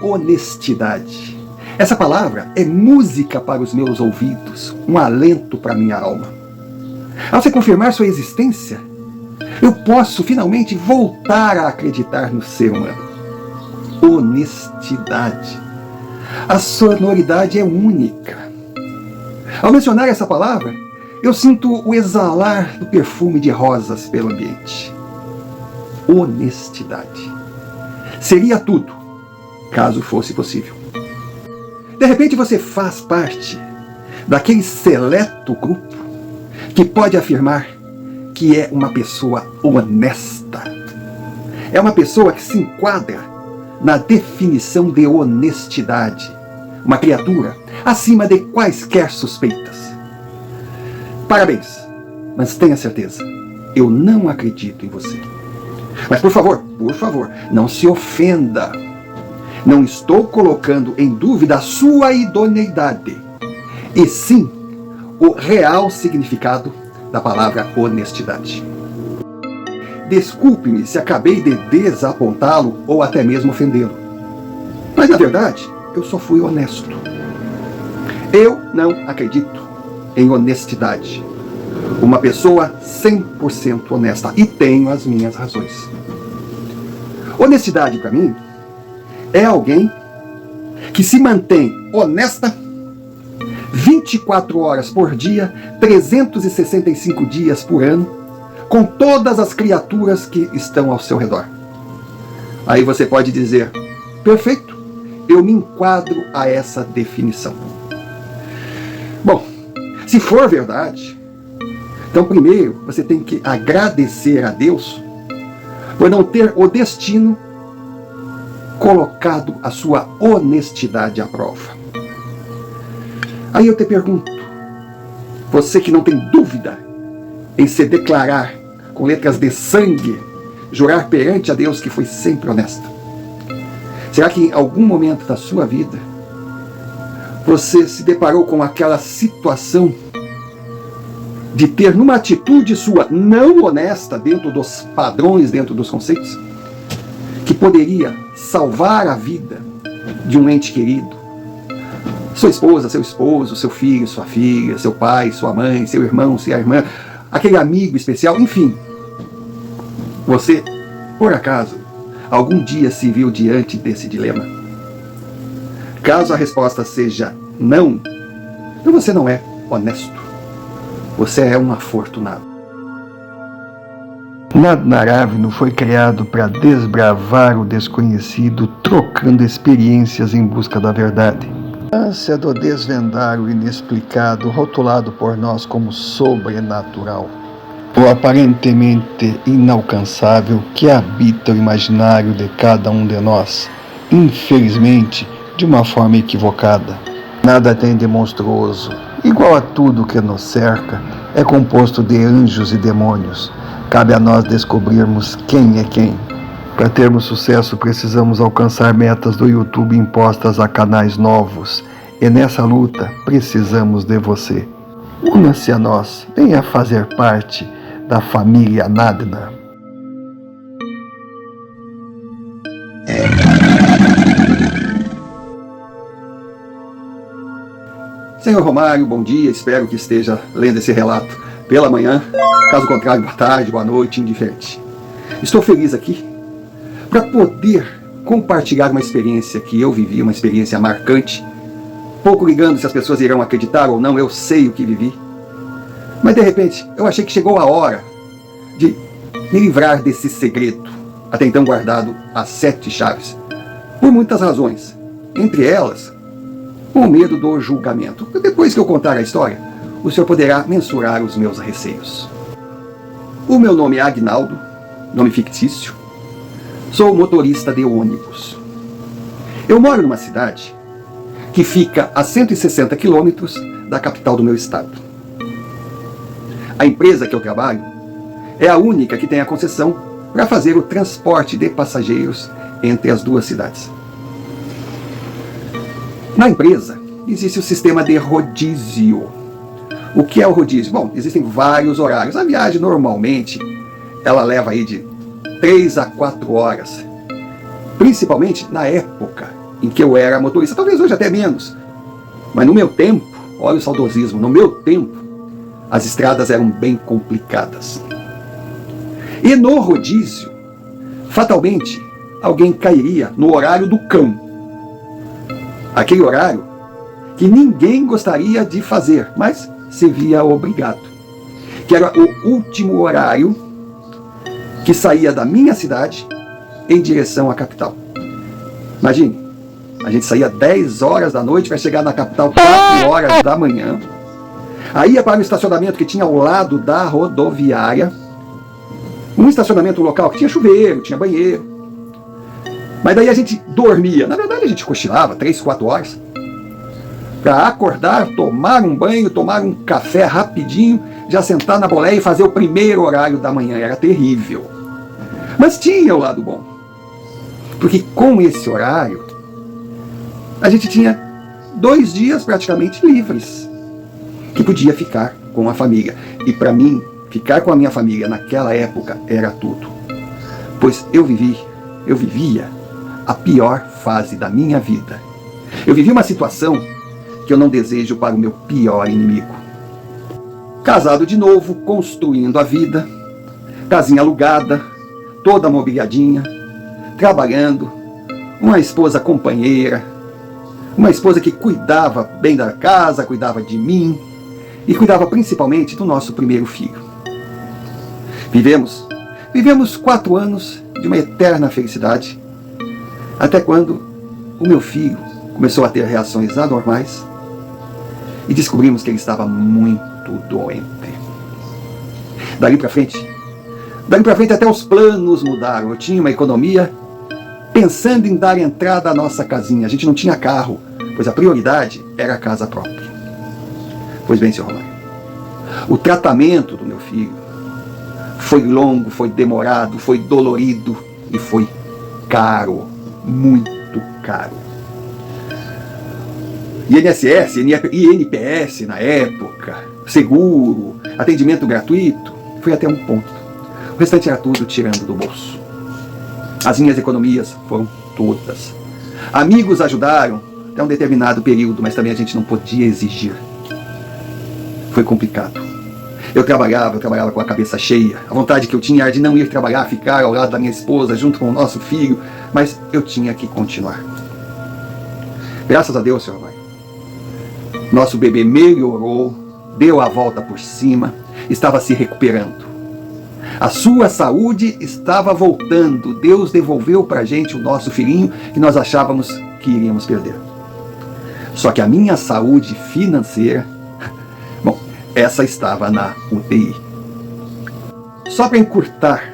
honestidade. Essa palavra é música para os meus ouvidos, um alento para a minha alma. Ao se confirmar sua existência, eu posso finalmente voltar a acreditar no ser humano. Honestidade. A sonoridade é única. Ao mencionar essa palavra, eu sinto o exalar do perfume de rosas pelo ambiente. Honestidade. Seria tudo, caso fosse possível. De repente você faz parte daquele seleto grupo que pode afirmar que é uma pessoa honesta. É uma pessoa que se enquadra na definição de honestidade. Uma criatura acima de quaisquer suspeitas. Parabéns, mas tenha certeza, eu não acredito em você. Mas por favor, não se ofenda. Não estou colocando em dúvida a sua idoneidade, e sim o real significado da palavra honestidade. Desculpe-me se acabei de desapontá-lo ou até mesmo ofendê-lo. Mas na verdade, eu só fui honesto. Eu não acredito em honestidade. Uma pessoa 100% honesta, e tenho as minhas razões. Honestidade para mim é alguém que se mantém honesta 24 horas por dia, 365 dias por ano, com todas as criaturas que estão ao seu redor. Aí você pode dizer, perfeito, eu me enquadro a essa definição. Bom, se for verdade, então primeiro você tem que agradecer a Deus por não ter o destino colocado a sua honestidade à prova. Aí eu te pergunto, você que não tem dúvida em se declarar com letras de sangue, jurar perante a Deus que foi sempre honesta, será que em algum momento da sua vida você se deparou com aquela situação de ter numa atitude sua não honesta dentro dos padrões, dentro dos conceitos, que poderia salvar a vida de um ente querido? Sua esposa, seu esposo, seu filho, sua filha, seu pai, sua mãe, seu irmão, sua irmã, aquele amigo especial, enfim. Você, por acaso, algum dia se viu diante desse dilema? Caso a resposta seja não, então você não é honesto. Você é um afortunado. Nadnaravnu foi criado para desbravar o desconhecido, trocando experiências em busca da verdade. A ânsia do desvendar o inexplicado, rotulado por nós como sobrenatural. O aparentemente inalcançável que habita o imaginário de cada um de nós, infelizmente, de uma forma equivocada. Nada tem de monstruoso. Igual a tudo que nos cerca, é composto de anjos e demônios. Cabe a nós descobrirmos quem é quem. Para termos sucesso, precisamos alcançar metas do YouTube impostas a canais novos. E nessa luta, precisamos de você. Una-se a nós, venha fazer parte da família Nadna. Senhor Romário, bom dia, espero que esteja lendo esse relato pela manhã, caso contrário, boa tarde, boa noite, indiferente. Estou feliz aqui para poder compartilhar uma experiência que eu vivi, uma experiência marcante, pouco ligando se as pessoas irão acreditar ou não, eu sei o que vivi, mas de repente eu achei que chegou a hora de me livrar desse segredo, até então guardado a 7 chaves, por muitas razões, entre elas o medo do julgamento. Depois que eu contar a história, o senhor poderá mensurar os meus receios. O meu nome é Agnaldo, nome fictício. Sou motorista de ônibus. Eu moro numa cidade que fica a 160 quilômetros da capital do meu estado. A empresa que eu trabalho é a única que tem a concessão para fazer o transporte de passageiros entre as duas cidades. Na empresa existe o sistema de rodízio. O que é o rodízio? Bom, existem vários horários. A viagem normalmente ela leva aí de 3 a 4 horas. Principalmente na época em que eu era motorista, talvez hoje até menos, mas no meu tempo, olha o saudosismo, no meu tempo, as estradas eram bem complicadas. E no rodízio, fatalmente, alguém cairia no horário do cão. Aquele horário que ninguém gostaria de fazer, mas se via obrigado. Que era o último horário que saía da minha cidade em direção à capital. Imagine, a gente saía 10 horas da noite para chegar na capital 4 horas da manhã. Aí ia para o estacionamento que tinha ao lado da rodoviária. Um estacionamento local que tinha chuveiro, tinha banheiro. Mas daí a gente dormia. Na verdade a gente cochilava 3, 4 horas. Para acordar, tomar um banho, tomar um café rapidinho, já sentar na boleia e fazer o primeiro horário da manhã. Era terrível. Mas tinha o lado bom. Porque com esse horário, a gente tinha 2 dias praticamente livres, que podia ficar com a família. E para mim, ficar com a minha família naquela época era tudo. Pois eu vivia a pior fase da minha vida. Eu vivi uma situação que eu não desejo para o meu pior inimigo. Casado de novo, construindo a vida, casinha alugada, toda mobiliadinha, trabalhando, uma esposa companheira, uma esposa que cuidava bem da casa, cuidava de mim e cuidava principalmente do nosso primeiro filho. Vivemos 4 anos de uma eterna felicidade, até quando o meu filho começou a ter reações anormais e descobrimos que ele estava muito doente. Dali para frente até os planos mudaram. Eu tinha uma economia pensando em dar entrada à nossa casinha. A gente não tinha carro, pois a prioridade era a casa própria. Pois bem, senhor Romário, o tratamento do meu filho foi longo, foi demorado, foi dolorido e foi caro, muito caro. INSS, INPS na época, seguro, atendimento gratuito, foi até um ponto. O restante era tudo tirando do bolso. As minhas economias foram todas. Amigos ajudaram até um determinado período, mas também a gente não podia exigir. Foi complicado. Eu trabalhava com a cabeça cheia. A vontade que eu tinha era de não ir trabalhar, ficar ao lado da minha esposa, junto com o nosso filho, mas eu tinha que continuar. Graças a Deus, senhor Romário, nosso bebê melhorou, deu a volta por cima, estava se recuperando. A sua saúde estava voltando. Deus devolveu para a gente o nosso filhinho que nós achávamos que iríamos perder. Só que a minha saúde financeira, bom, essa estava na UTI. Só para encurtar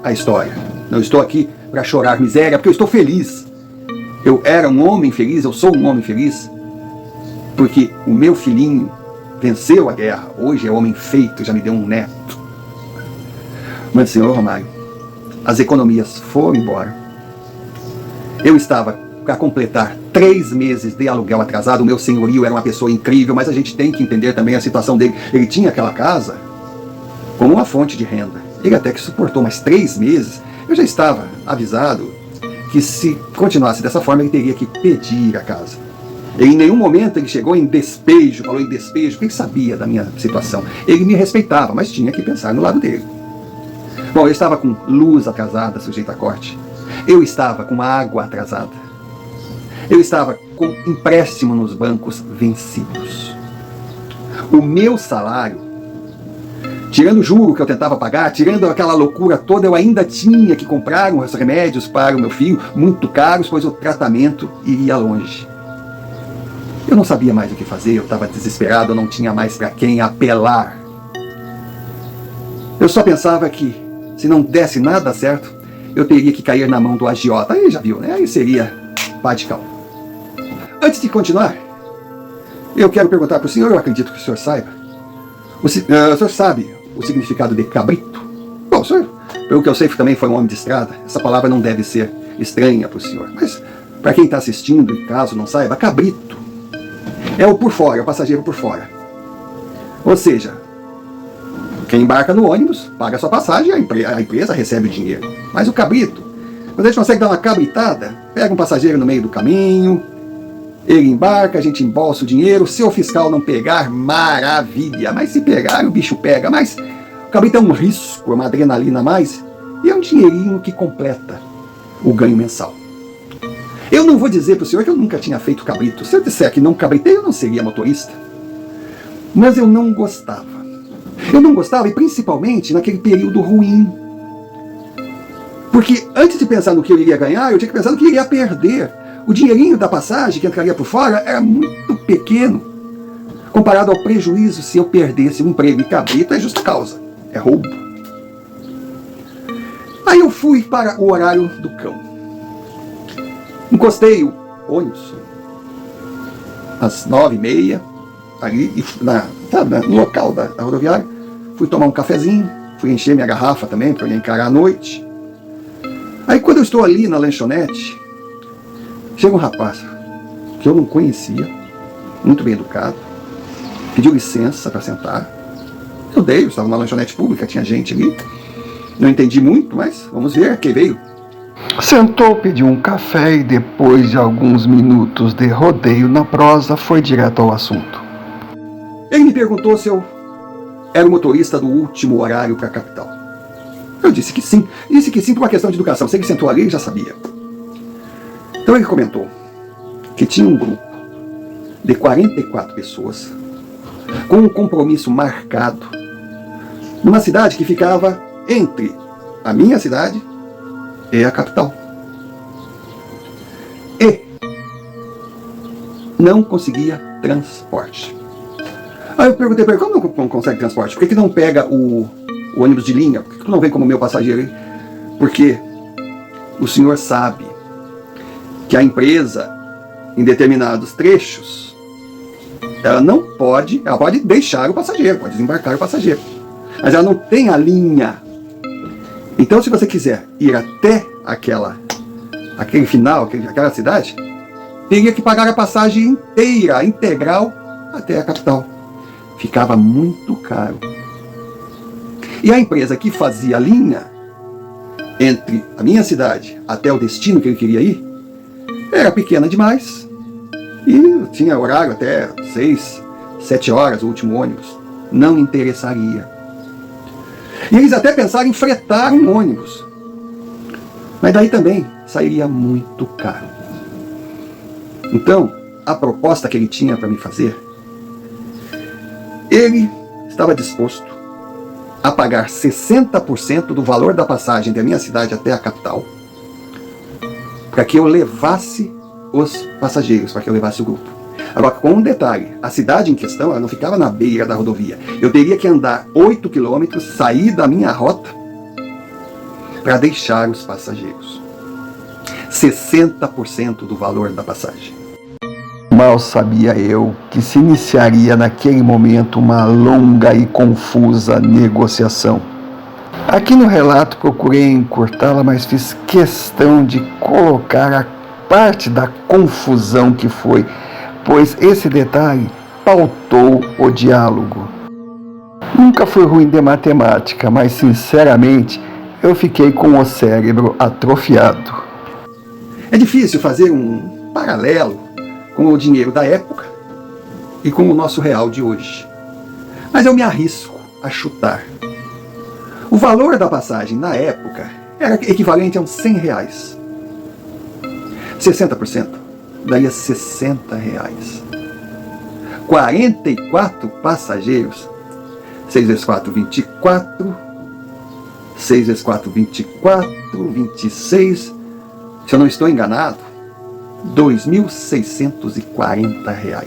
a história, não estou aqui para chorar miséria, porque eu estou feliz. Eu era um homem feliz, eu sou um homem feliz, porque o meu filhinho venceu a guerra. Hoje é homem feito, já me deu um neto. Mas, senhor Romário, as economias foram embora. Eu estava para completar 3 meses de aluguel atrasado. O meu senhorio era uma pessoa incrível, mas a gente tem que entender também a situação dele. Ele tinha aquela casa como uma fonte de renda. Ele até que suportou mais 3 meses. Eu já estava avisado que se continuasse dessa forma, ele teria que pedir a casa. Em nenhum momento ele chegou em despejo, falou em despejo, porque ele sabia da minha situação. Ele me respeitava, mas tinha que pensar no lado dele. Bom, eu estava com luz atrasada, sujeita a corte. Eu estava com água atrasada. Eu estava com empréstimo nos bancos vencidos. O meu salário, tirando o juro que eu tentava pagar, tirando aquela loucura toda, eu ainda tinha que comprar uns remédios para o meu filho, muito caros, pois o tratamento iria longe. Eu não sabia mais o que fazer, eu estava desesperado, eu não tinha mais para quem apelar. Eu só pensava que, se não desse nada certo, eu teria que cair na mão do agiota. Aí já viu, né? Aí seria pá de cal. Antes de continuar, eu quero perguntar para o senhor, eu acredito que o senhor saiba. O senhor sabe o significado de cabrito? Bom, o senhor, pelo que eu sei, também foi um homem de estrada. Essa palavra não deve ser estranha para o senhor. Mas, para quem está assistindo, e caso não saiba, cabrito é o por fora, é o passageiro por fora. Ou seja, quem embarca no ônibus paga a sua passagem e a empresa recebe o dinheiro. Mas o cabrito Quando a gente consegue dar uma cabritada, pega um passageiro no meio do caminho, ele embarca, a gente embolsa o dinheiro. Se o fiscal não pegar, maravilha. Mas se pegar, o bicho pega. Mas o cabrito é um risco, é uma adrenalina a mais, e é um dinheirinho que completa o ganho mensal. Eu não vou dizer para o senhor que eu nunca tinha feito cabrito. Se eu disser que não cabritei, eu não seria motorista. Mas eu não gostava. Eu não gostava, e principalmente naquele período ruim. Porque antes de pensar no que eu iria ganhar, eu tinha que pensar no que eu iria perder. O dinheirinho da passagem que entraria por fora era muito pequeno, comparado ao prejuízo se eu perdesse um emprego. E cabrito é justa causa, é roubo. Aí eu fui para o horário do cão. Encostei o ônibus às 9h30, ali no local da rodoviária. Fui tomar um cafezinho, fui encher minha garrafa também, para eu encarar a noite. Aí quando eu estou ali na lanchonete, chega um rapaz que eu não conhecia, muito bem educado, pediu licença para sentar. Eu dei, eu estava numa lanchonete pública, tinha gente ali. Não entendi muito, mas vamos ver quem veio. Sentou, pediu um café e depois de alguns minutos de rodeio na prosa, foi direto ao assunto. Ele me perguntou se eu era o motorista do último horário para a capital. Eu disse que sim. Disse que sim por uma questão de educação. Se ele sentou ali, ele já sabia. Então ele comentou que tinha um grupo de 44 pessoas com um compromisso marcado numa cidade que ficava entre a minha cidade e a capital. E não conseguia transporte. Aí eu perguntei para ele, como não consegue transporte? Por que não pega o ônibus de linha? Por que tu não vem como meu passageiro aí? Porque o senhor sabe que a empresa, em determinados trechos, ela pode deixar o passageiro, pode desembarcar o passageiro, mas ela não tem a linha. Então, se você quiser ir até aquele final, aquela cidade, teria que pagar a passagem inteira, integral, até a capital. Ficava muito caro. E a empresa que fazia a linha entre a minha cidade até o destino que ele queria ir, era pequena demais. E tinha horário até 6, 7 horas, o último ônibus. Não interessaria. E eles até pensaram em fretar um ônibus. Mas daí também sairia muito caro. Então, a proposta que ele tinha para me fazer, ele estava disposto a pagar 60% do valor da passagem da minha cidade até a capital, para que eu levasse os passageiros, para que eu levasse o grupo. Agora, com um detalhe, a cidade em questão, ela não ficava na beira da rodovia. Eu teria que andar 8 quilômetros, sair da minha rota, para deixar os passageiros. 60% do valor da passagem. Mal sabia eu que se iniciaria naquele momento uma longa e confusa negociação. Aqui no relato procurei encurtá-la, mas fiz questão de colocar a parte da confusão que foi, pois esse detalhe pautou o diálogo. Nunca fui ruim de matemática, mas sinceramente eu fiquei com o cérebro atrofiado. É difícil fazer um paralelo com o dinheiro da época e com o nosso real de hoje. Mas eu me arrisco a chutar. O valor da passagem na época era equivalente a uns R$100. 60% daria R$60. 44 passageiros, 6 vezes 4, 24, 6 vezes 4, 24, 26, se eu não estou enganado, R$2.640.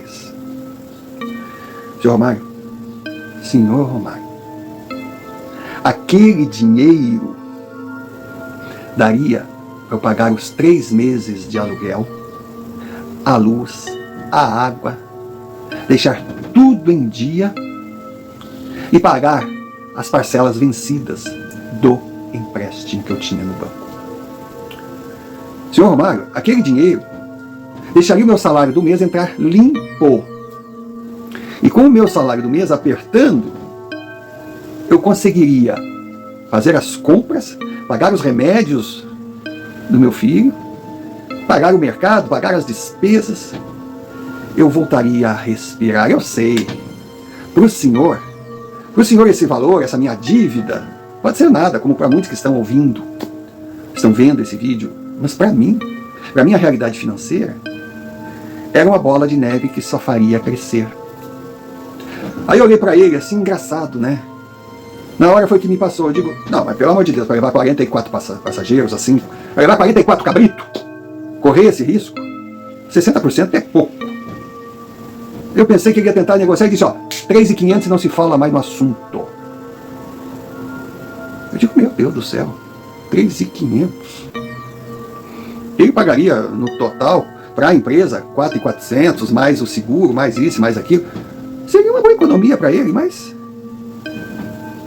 Senhor Romário, aquele dinheiro daria para eu pagar os 3 meses de aluguel, a luz, a água, deixar tudo em dia e pagar as parcelas vencidas do empréstimo que eu tinha no banco. Senhor Romário, aquele dinheiro deixaria o meu salário do mês entrar limpo. E com o meu salário do mês apertando, eu conseguiria fazer as compras, pagar os remédios do meu filho, pagar o mercado, pagar as despesas, eu voltaria a respirar. Eu sei, para o senhor esse valor, essa minha dívida, pode ser nada, como para muitos que estão ouvindo, estão vendo esse vídeo, mas para mim, para a minha realidade financeira, era uma bola de neve que só faria crescer. Aí eu olhei para ele assim, engraçado, né? Na hora foi que me passou, eu digo, não, mas pelo amor de Deus, para levar 44 passageiros assim, para levar 44 cabritos, correr esse risco, 60% é pouco. Eu pensei que ele ia tentar negociar e disse, ó, 3.500 e não se fala mais no assunto. Eu digo, meu Deus do céu, 3.500. Ele pagaria no total para a empresa 4.400, mais o seguro, mais isso, mais aquilo. Seria uma boa economia para ele, mas...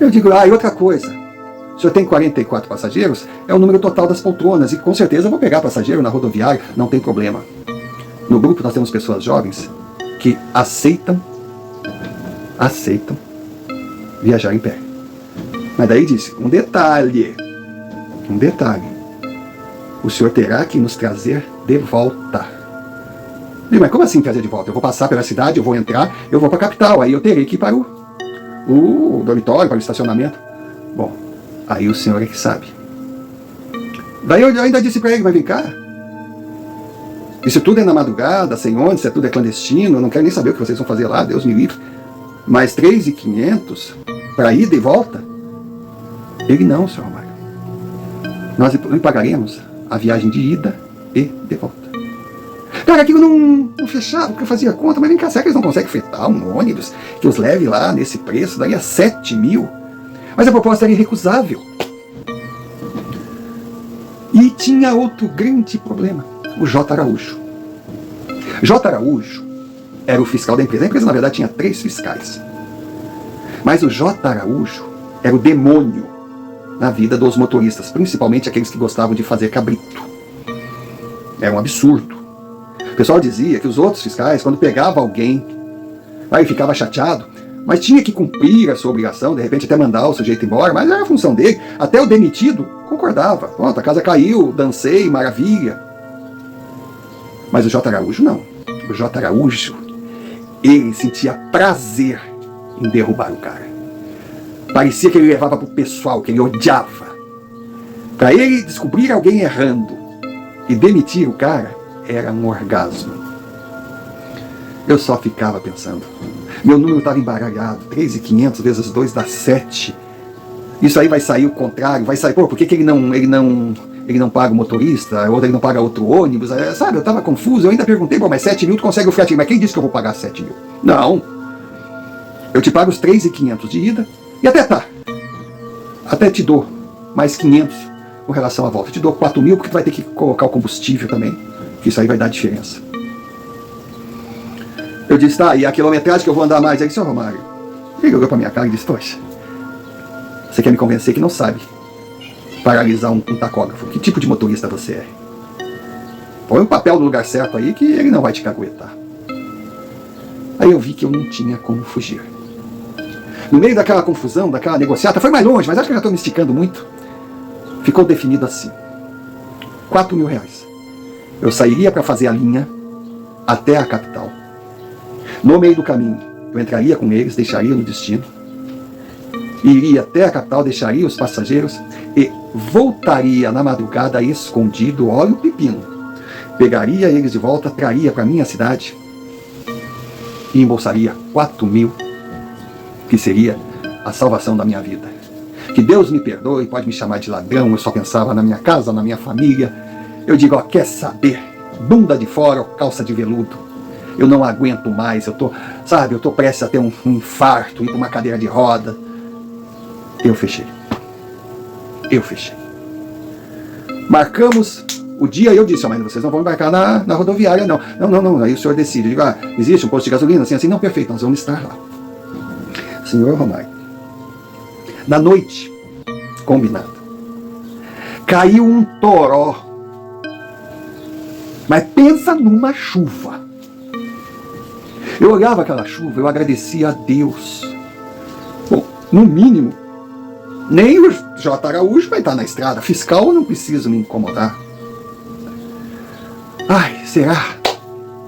Eu digo, e outra coisa, o senhor tem 44 passageiros, é o número total das poltronas, e com certeza eu vou pegar passageiro na rodoviária, não tem problema. No grupo nós temos pessoas jovens que aceitam viajar em pé. Mas daí disse, um detalhe, o senhor terá que nos trazer de volta. Eu digo, mas como assim trazer de volta? Eu vou passar pela cidade, eu vou entrar, eu vou para a capital, aí eu terei que ir para o dormitório, para o estacionamento. Bom, aí o senhor é que sabe. Daí eu ainda disse para ele, mas vem cá, isso tudo é na madrugada, sem ônibus, isso tudo é clandestino, eu não quero nem saber o que vocês vão fazer lá, Deus me livre. Mas 3.500 para ida e volta? Ele não, senhor Romário. Nós lhe pagaremos a viagem de ida e de volta. Cara, aquilo não fechava, porque eu fazia conta, mas vem cá, será que eles não conseguem fretar um ônibus que os leve lá nesse preço, daria 7.000? Mas a proposta era irrecusável. E tinha outro grande problema, o J. Araújo. J. Araújo era o fiscal da empresa. A empresa, na verdade, tinha 3 fiscais. Mas o J. Araújo era o demônio na vida dos motoristas, principalmente aqueles que gostavam de fazer cabrito. Era um absurdo. O pessoal dizia que os outros fiscais, quando pegavam alguém, aí ficava chateado, mas tinha que cumprir a sua obrigação, de repente até mandar o sujeito embora, mas era a função dele. Até o demitido concordava. Pronto, a casa caiu, dancei, maravilha. Mas o J. Araújo não. O J. Araújo, ele sentia prazer em derrubar o cara. Parecia que ele levava para o pessoal, que ele odiava. Para ele descobrir alguém errando e demitir o cara, era um orgasmo. Eu só ficava pensando. Meu número estava embaralhado. 3.500 vezes 2 dá 7. Isso aí vai sair o contrário. Vai sair, por que ele não paga o motorista? Ou ele não paga outro ônibus? Sabe, eu estava confuso. Eu ainda perguntei, mas 7.000 tu consegue o frete? Mas quem disse que eu vou pagar 7.000? Não. Eu te pago os 3.500 de ida. E até tá. Até te dou mais 500 com relação à volta. Eu te dou 4.000 porque tu vai ter que colocar o combustível também. Que isso aí vai dar diferença. Eu disse, tá, e a quilometragem que eu vou andar mais? Aí, senhor Romário, ele olhou pra minha cara e disse, poxa, você quer me convencer que não sabe paralisar um tacógrafo? Que tipo de motorista você é? Põe um papel no lugar certo aí que ele não vai te caguetar. Aí eu vi que eu não tinha como fugir. No meio daquela confusão, daquela negociata, foi mais longe, mas acho que eu já estou me esticando muito. Ficou definido assim, 4.000 reais. Eu sairia para fazer a linha até a capital. No meio do caminho, eu entraria com eles, deixaria no destino, iria até a capital, deixaria os passageiros e voltaria na madrugada escondido, olha o pepino. Pegaria eles de volta, traria para minha cidade e embolsaria 4.000, que seria a salvação da minha vida. Que Deus me perdoe, pode me chamar de ladrão, eu só pensava na minha casa, na minha família. Eu digo, ó, quer saber? Bunda de fora ou calça de veludo? Eu não aguento mais, eu tô prestes a ter um infarto, ir para uma cadeira de roda. Eu fechei. Marcamos o dia, eu disse, mas vocês não vão embarcar na rodoviária, não. Não, aí o senhor decide. Eu digo, existe um posto de gasolina, assim, não, perfeito, nós vamos estar lá. Senhor Romário, na noite, combinado, caiu um toró. Mas pensa numa chuva. Eu olhava aquela chuva, eu agradecia a Deus. Bom, no mínimo, nem o J. Araújo vai estar na estrada. Fiscal eu não preciso me incomodar. Ai, será?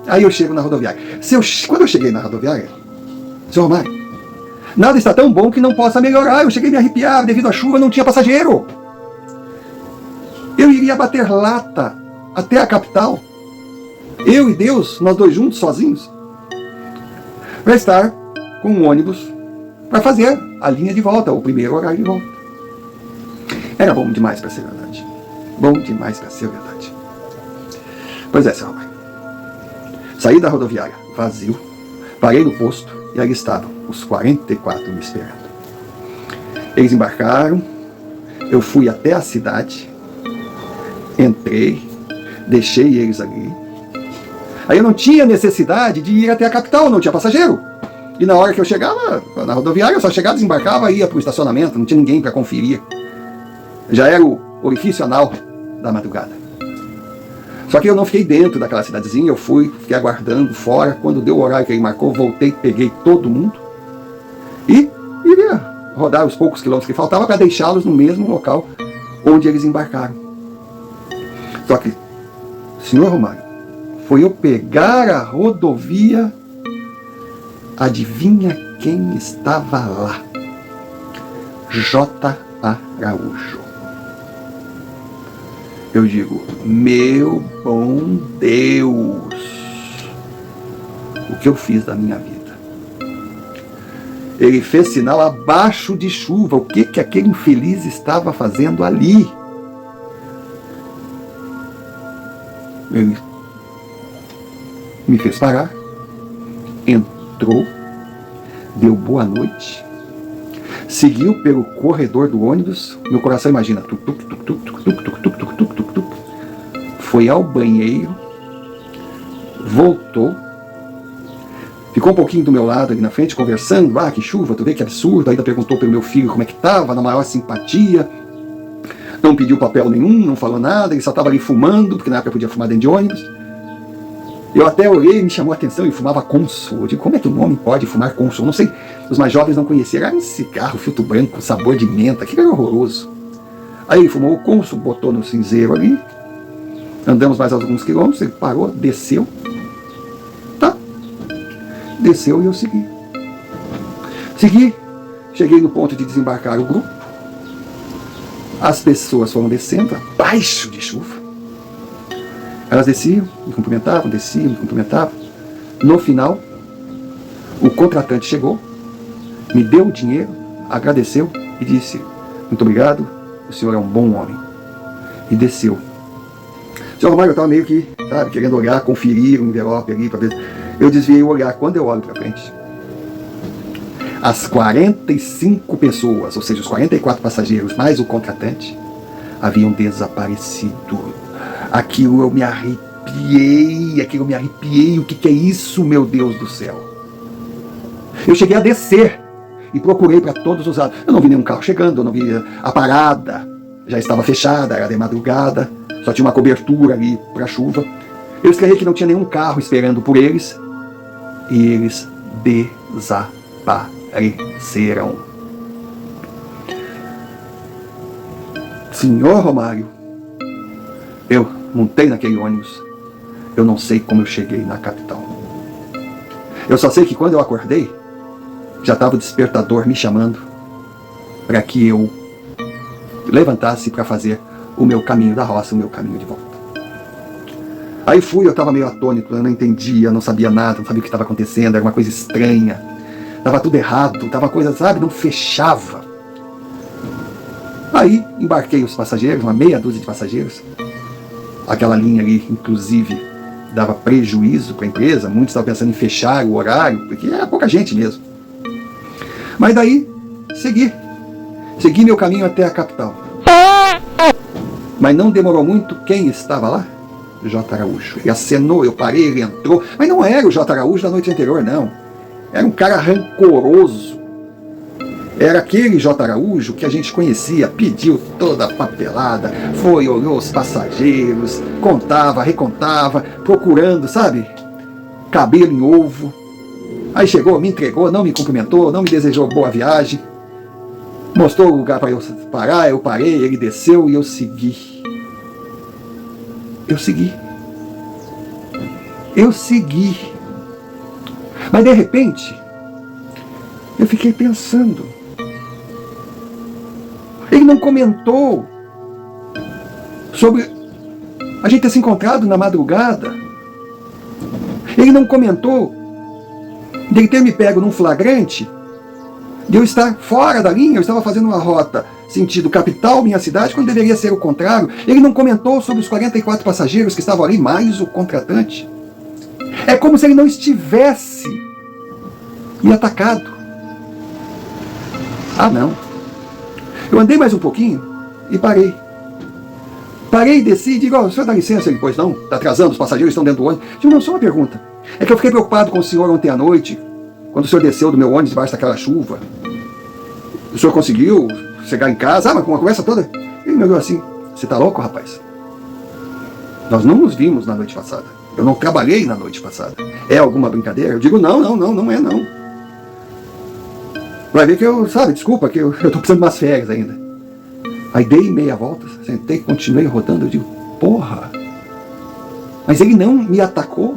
Aí eu chego na rodoviária. Quando eu cheguei na rodoviária, seu Romário, nada está tão bom que não possa melhorar. Eu cheguei a me arrepiar, devido à chuva não tinha passageiro. Eu iria bater lata até a capital. Eu e Deus, nós dois juntos, sozinhos, para estar com um ônibus para fazer a linha de volta, o primeiro horário de volta. Era bom demais para ser verdade. Bom demais para ser verdade. Pois é, seu Romário. Saí da rodoviária, vazio, parei no posto e ali estavam os 44 me esperando. Eles embarcaram, eu fui até a cidade, entrei, deixei eles ali. Aí eu não tinha necessidade de ir até a capital, não tinha passageiro. E na hora que eu chegava na rodoviária, eu só chegava, desembarcava e ia para o estacionamento, não tinha ninguém para conferir. Já era o orifício anal da madrugada. Só que eu não fiquei dentro daquela cidadezinha, eu fiquei aguardando fora. Quando deu o horário que ele marcou, voltei, peguei todo mundo e iria rodar os poucos quilômetros que faltavam para deixá-los no mesmo local onde eles embarcaram. Só que, senhor Romário, foi eu pegar a rodovia, adivinha quem estava lá? J. Araújo. Eu digo, meu bom Deus, o que eu fiz da minha vida? Ele fez sinal abaixo de chuva. O que aquele infeliz estava fazendo ali? Ele me fez parar, entrou, deu boa noite, seguiu pelo corredor do ônibus. Meu coração imagina, foi ao banheiro, voltou, ficou um pouquinho do meu lado ali na frente, conversando. Que chuva, tu vê que absurdo. Ainda perguntou pelo meu filho como é que estava, na maior simpatia. Não pediu papel nenhum, não falou nada, ele só estava ali fumando, porque na época podia fumar dentro de ônibus. Eu até olhei e me chamou a atenção, ele fumava Consul. Eu digo, como é que um homem pode fumar Consul? Não sei, os mais jovens não conheciam. Era um cigarro, filtro branco, sabor de menta, aquilo era horroroso. Aí ele fumou o Consul, botou no cinzeiro ali, andamos mais alguns quilômetros, ele parou, desceu, tá? Desceu e eu segui. Cheguei no ponto de desembarcar o grupo, as pessoas foram descendo, abaixo de chuva. Elas desciam, me cumprimentavam, desciam, me cumprimentavam. No final, o contratante chegou, me deu o dinheiro, agradeceu e disse, muito obrigado, o senhor é um bom homem. E desceu. Senhor Romário, eu estava meio que, sabe, querendo olhar, conferir o envelope ali, para ver. Eu desviei o olhar. Quando eu olho para frente, as 45 pessoas, ou seja, os 44 passageiros, mais o contratante, haviam desaparecido. Aquilo eu me arrepiei, o que é isso, meu Deus do céu? Eu cheguei a descer e procurei para todos os lados. Eu não vi nenhum carro chegando, eu não vi a parada, já estava fechada, era de madrugada, só tinha uma cobertura ali para a chuva. Eu escrevi que não tinha nenhum carro esperando por eles e eles desapareceram. Senhor Romário, eu montei naquele ônibus, eu não sei como eu cheguei na capital. Eu só sei que quando eu acordei, já estava o despertador me chamando para que eu levantasse para fazer o meu caminho da roça, o meu caminho de volta. Aí fui, eu estava meio atônito, eu não entendia, não sabia nada, não sabia o que estava acontecendo, era uma coisa estranha, estava tudo errado, estava coisa, sabe, não fechava. Aí embarquei os passageiros, uma meia dúzia de passageiros. Aquela linha ali, inclusive, dava prejuízo para a empresa, muitos estavam pensando em fechar o horário, porque era pouca gente mesmo. Mas daí, segui meu caminho até a capital. Mas não demorou muito, quem estava lá? J. Araújo. Ele acenou, eu parei, ele entrou. Mas não era o J. Araújo da noite anterior, não. Era um cara rancoroso. Era aquele J. Araújo que a gente conhecia, pediu toda a papelada, foi, olhou os passageiros, contava, recontava, procurando, sabe? Cabelo em ovo. Aí chegou, me entregou, não me cumprimentou, não me desejou boa viagem. Mostrou o lugar para eu parar, eu parei, ele desceu e eu segui. Eu segui. Mas de repente, eu fiquei pensando. Ele não comentou sobre a gente ter se encontrado na madrugada. Ele não comentou de ele ter me pego num flagrante, de eu estar fora da linha. Eu estava fazendo uma rota sentido capital, minha cidade, quando deveria ser o contrário. Ele não comentou sobre os 44 passageiros que estavam ali, mais o contratante. É como se ele não estivesse me atacado. Ah, não. Eu andei mais um pouquinho e parei. Parei e desci e digo, o senhor dá licença? Ele, pois não, está atrasando, os passageiros estão dentro do ônibus. Digo, não, só uma pergunta. É que eu fiquei preocupado com o senhor ontem à noite, quando o senhor desceu do meu ônibus debaixo daquela chuva. O senhor conseguiu chegar em casa? Ah, mas com uma conversa toda? Ele me olhou assim, você está louco, rapaz? Nós não nos vimos na noite passada. Eu não trabalhei na noite passada. É alguma brincadeira? Eu digo, não é não. Vai ver que eu, desculpa, que eu tô precisando de umas férias ainda. Aí dei meia volta, sentei, continuei rodando, eu digo, porra! Mas ele não me atacou.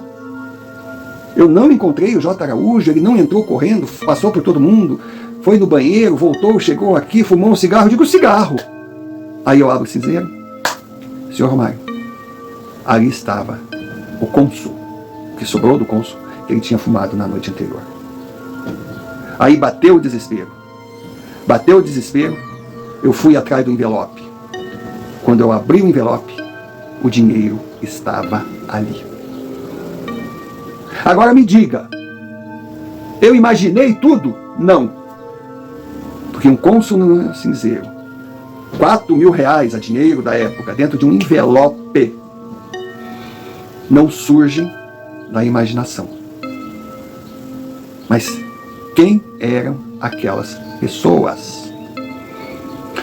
Eu não encontrei o J. Araújo, ele não entrou correndo, passou por todo mundo, foi no banheiro, voltou, chegou aqui, fumou um cigarro, eu digo, cigarro! Aí eu abro o cinzeiro, senhor Romário, ali estava o cônsul, que sobrou do cônsul, que ele tinha fumado na noite anterior. Aí bateu o desespero. Eu fui atrás do envelope. Quando eu abri o envelope, o dinheiro estava ali. Agora me diga, eu imaginei tudo? Não. Porque um cônsul no cinzeiro, 4 mil reais a dinheiro da época, dentro de um envelope, não surgem da imaginação. Mas quem eram aquelas pessoas?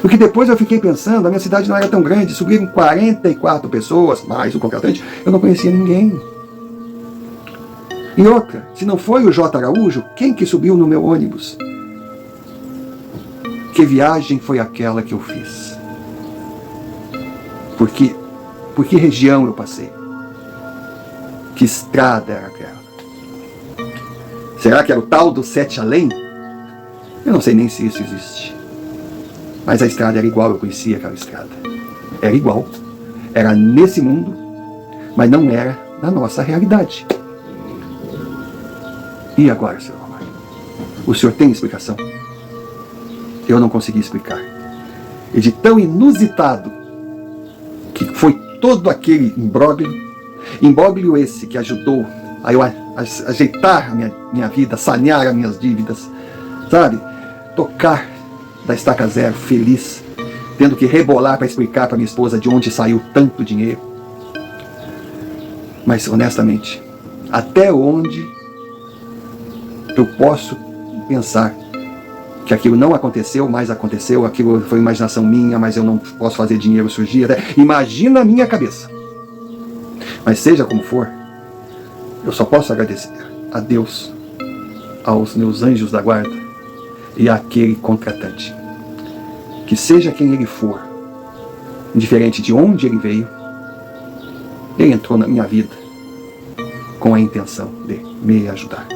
Porque depois eu fiquei pensando, a minha cidade não era tão grande, subiram 44 pessoas, mais o contratante, eu não conhecia ninguém. E outra, se não foi o J. Araújo, quem que subiu no meu ônibus? Que viagem foi aquela que eu fiz? Por que região eu passei? Que estrada era aquela? Será que era o tal do Sete Além? Eu não sei nem se isso existe. Mas a estrada era igual, eu conhecia aquela estrada. Era igual. Era nesse mundo, mas não era na nossa realidade. E agora, senhor Romário? O senhor tem explicação? Eu não consegui explicar. E de tão inusitado que foi todo aquele imbróglio esse que ajudou a eu ajeitar a minha vida, sanear as minhas dívidas, sabe? Tocar da estaca zero, feliz, tendo que rebolar para explicar para minha esposa de onde saiu tanto dinheiro. Mas, honestamente, até onde eu posso pensar que aquilo não aconteceu, mas aconteceu, aquilo foi imaginação minha, mas eu não posso fazer dinheiro surgir, até imagina a minha cabeça. Mas seja como for, eu só posso agradecer a Deus, aos meus anjos da guarda e àquele contratante. Que seja quem ele for, indiferente de onde ele veio, ele entrou na minha vida com a intenção de me ajudar.